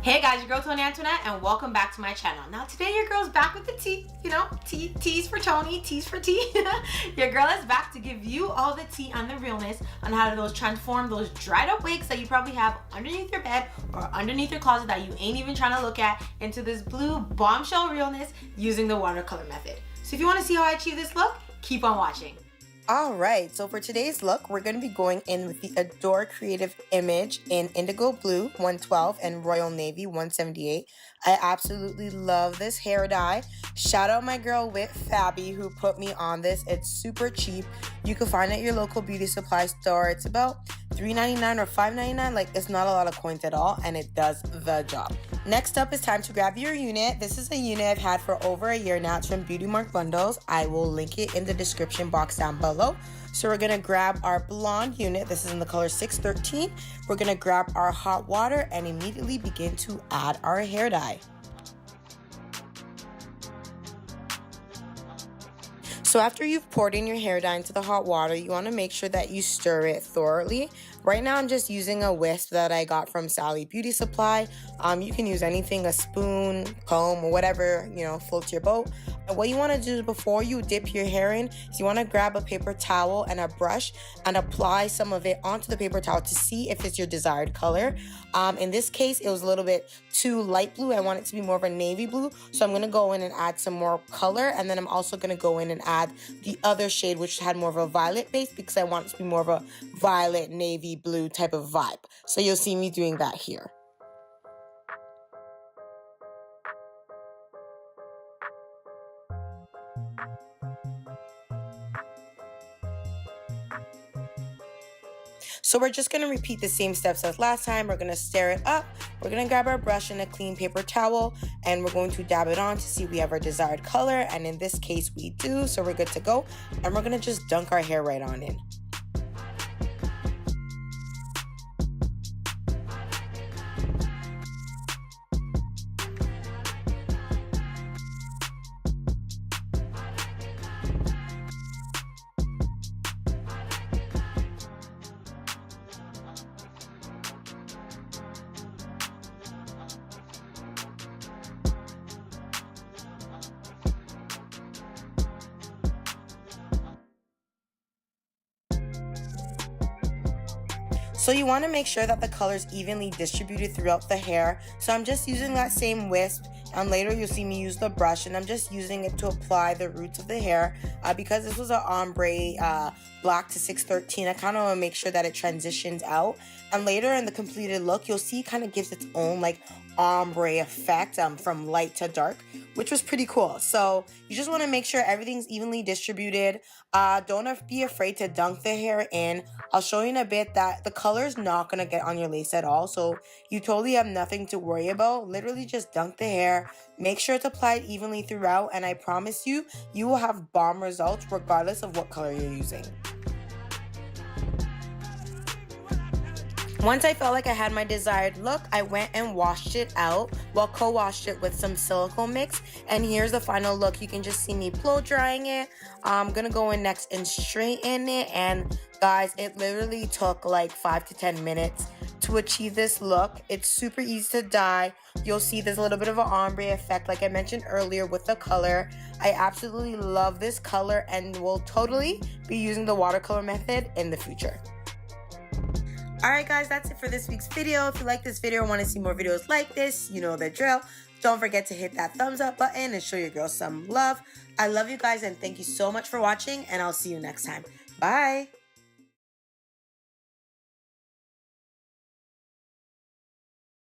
Hey guys, your girl Tony Antoinette, and welcome back to my channel. Now today your girl's back with the tea, you know, T's for Tony, T's for tea. Your girl is back to give you all the tea on the realness on how to transform those dried up wigs that you probably have underneath your bed or underneath your closet that you ain't even trying to look at into this blue bombshell realness using the watercolor method. So if you want to see how I achieve this look, keep on watching. Alright, so for today's look, we're going to be going in with the Adore Creative image in Indigo Blue 112 and Royal Navy 178. I absolutely love this hair dye. Shout out my girl Wit Fabby who put me on this. It's super cheap. You can find it at your local beauty supply store. It's about $3.99 or $5.99. Like, it's not a lot of coins at all, and it does the job. Next up is time to grab your unit. This is a unit I've had for over a year now. It's from Beauty Mark Bundles. I will link it in the description box down below. So we're going to grab our blonde unit. This is in the color 613. We're going to grab our hot water and immediately begin to add our hair dye. So after you've poured in your hair dye into the hot water, you want to make sure that you stir it thoroughly. Right now I'm just using a whisk that I got from Sally Beauty Supply. You can use anything, a spoon, comb, or whatever, you know, floats your boat. And what you want to do before you dip your hair in is you want to grab a paper towel and a brush and apply some of it onto the paper towel to see if it's your desired color. In this case, it was a little bit too light blue. I want it to be more of a navy blue. So I'm going to go in and add some more color. And then I'm also going to go in and add the other shade, which had more of a violet base, because I want it to be more of a violet navy blue type of vibe. So you'll see me doing that here. So we're just going to repeat the same steps as last time. We're going to stir it up. We're going to grab our brush and a clean paper towel, and we're going to dab it on to see if we have our desired color. And in this case, we do. So we're good to go. And we're going to just dunk our hair right on in. So you want to make sure that the color is evenly distributed throughout the hair. So I'm just using that same wisp, and later you'll see me use the brush, and I'm just using it to apply the roots of the hair. Because this was an ombre black to 613, I kind of want to make sure that it transitions out. And later in the completed look, you'll see it kind of gives its own like ombre effect from light to dark, which was pretty cool. So you just want to make sure everything's evenly distributed. Don't be afraid to dunk the hair in. I'll show you in a bit that the color is not going to get on your lace at all, so you totally have nothing to worry about. Literally just dunk the hair, make sure it's applied evenly throughout, and I promise you, you will have bomb results regardless of what color you're using. Once I felt like I had my desired look, I went and washed it out. Well, co-washed it with some silicone mix. And here's the final look. You can just see me blow drying it. I'm going to go in next and straighten it. And guys, it literally took like 5 to 10 minutes to achieve this look. It's super easy to dye. You'll see there's a little bit of an ombre effect like I mentioned earlier with the color. I absolutely love this color and will totally be using the watercolor method in the future. Alright guys, that's it for this week's video. If you like this video and want to see more videos like this, you know the drill. Don't forget to hit that thumbs up button and show your girl some love. I love you guys and thank you so much for watching, and I'll see you next time. Bye!